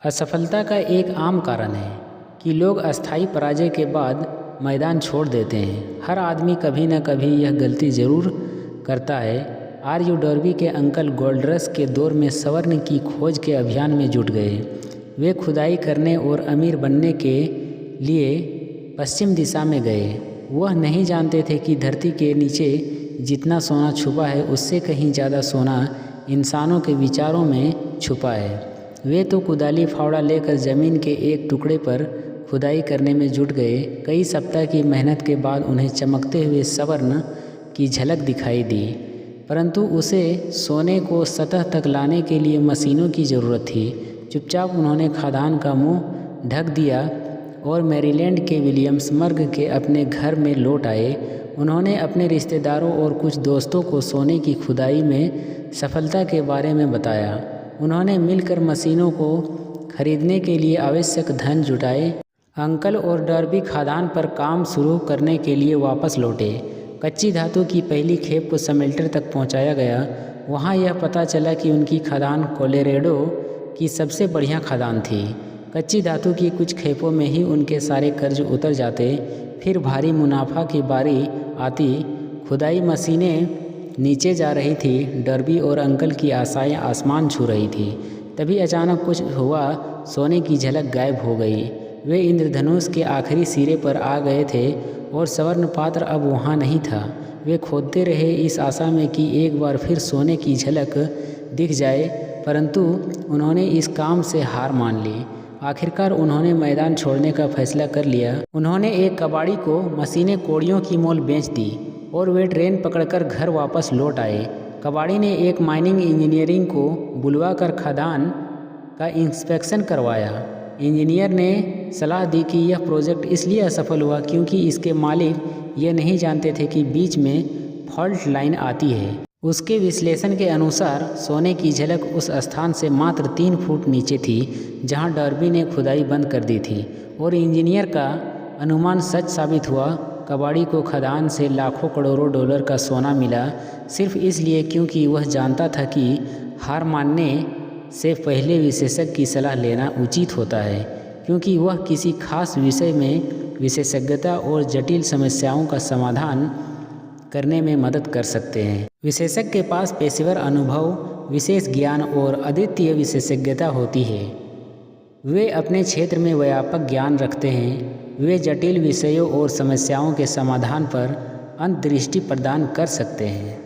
असफलता का एक आम कारण है कि लोग अस्थायी पराजय के बाद मैदान छोड़ देते हैं। हर आदमी कभी न कभी यह गलती ज़रूर करता है। आर.यू. डॉर्बी के अंकल गोल्ड रश के दौर में स्वर्ण की खोज के अभियान में जुट गए। वे खुदाई करने और अमीर बनने के लिए पश्चिम दिशा में गए। वह नहीं जानते थे कि धरती के नीचे जितना सोना छुपा है उससे कहीं ज़्यादा सोना इंसानों के विचारों में छुपा है। वे तो कुदाली फावड़ा लेकर ज़मीन के एक टुकड़े पर खुदाई करने में जुट गए। कई सप्ताह की मेहनत के बाद उन्हें चमकते हुए स्वर्ण की झलक दिखाई दी, परंतु उसे सोने को सतह तक लाने के लिए मशीनों की ज़रूरत थी। चुपचाप उन्होंने खदान का मुंह ढक दिया और मैरीलैंड के विलियम्सबर्ग के अपने घर में लौट आए। उन्होंने अपने रिश्तेदारों और कुछ दोस्तों को सोने की खुदाई में सफलता के बारे में बताया। उन्होंने मिलकर मशीनों को खरीदने के लिए आवश्यक धन जुटाए। अंकल और डॉर्बी खदान पर काम शुरू करने के लिए वापस लौटे। कच्ची धातु की पहली खेप को स्मेल्टर तक पहुंचाया गया। वहां यह पता चला कि उनकी खदान कोलोराडो की सबसे बढ़िया खदान थी। कच्ची धातु की कुछ खेपों में ही उनके सारे कर्ज उतर जाते। फिर भारी मुनाफा की बारी आती। खुदाई मशीनें नीचे जा रही थी। डॉर्बी और अंकल की आशाएं आसमान छू रही थी। तभी अचानक कुछ हुआ। सोने की झलक गायब हो गई। वे इंद्रधनुष के आखिरी सिरे पर आ गए थे और स्वर्ण पात्र अब वहाँ नहीं था। वे खोदते रहे इस आशा में कि एक बार फिर सोने की झलक दिख जाए, परंतु उन्होंने इस काम से हार मान ली। आखिरकार उन्होंने मैदान छोड़ने का फैसला कर लिया। उन्होंने एक कबाड़ी को मशीनें कौड़ियों की मोल बेच दी और वे ट्रेन पकड़कर घर वापस लौट आए। कबाड़ी ने एक माइनिंग इंजीनियरिंग को बुलवाकर खदान का इंस्पेक्शन करवाया। इंजीनियर ने सलाह दी कि यह प्रोजेक्ट इसलिए असफल हुआ क्योंकि इसके मालिक ये नहीं जानते थे कि बीच में फॉल्ट लाइन आती है। उसके विश्लेषण के अनुसार सोने की झलक उस स्थान से मात्र 3 फुट नीचे थी जहां डॉर्बी ने खुदाई बंद कर दी थी, और इंजीनियर का अनुमान सच साबित हुआ। कबाड़ी को खदान से लाखों करोड़ों डॉलर का सोना मिला, सिर्फ इसलिए क्योंकि वह जानता था कि हार मानने से पहले विशेषज्ञ की सलाह लेना उचित होता है, क्योंकि वह किसी खास विषय में विशेषज्ञता और जटिल समस्याओं का समाधान करने में मदद कर सकते हैं। विशेषज्ञ के पास पेशेवर अनुभव, विशेष ज्ञान और अद्वितीय विशेषज्ञता होती है। वे अपने क्षेत्र में व्यापक ज्ञान रखते हैं। वे जटिल विषयों और समस्याओं के समाधान पर अंतर्दृष्टि प्रदान कर सकते हैं।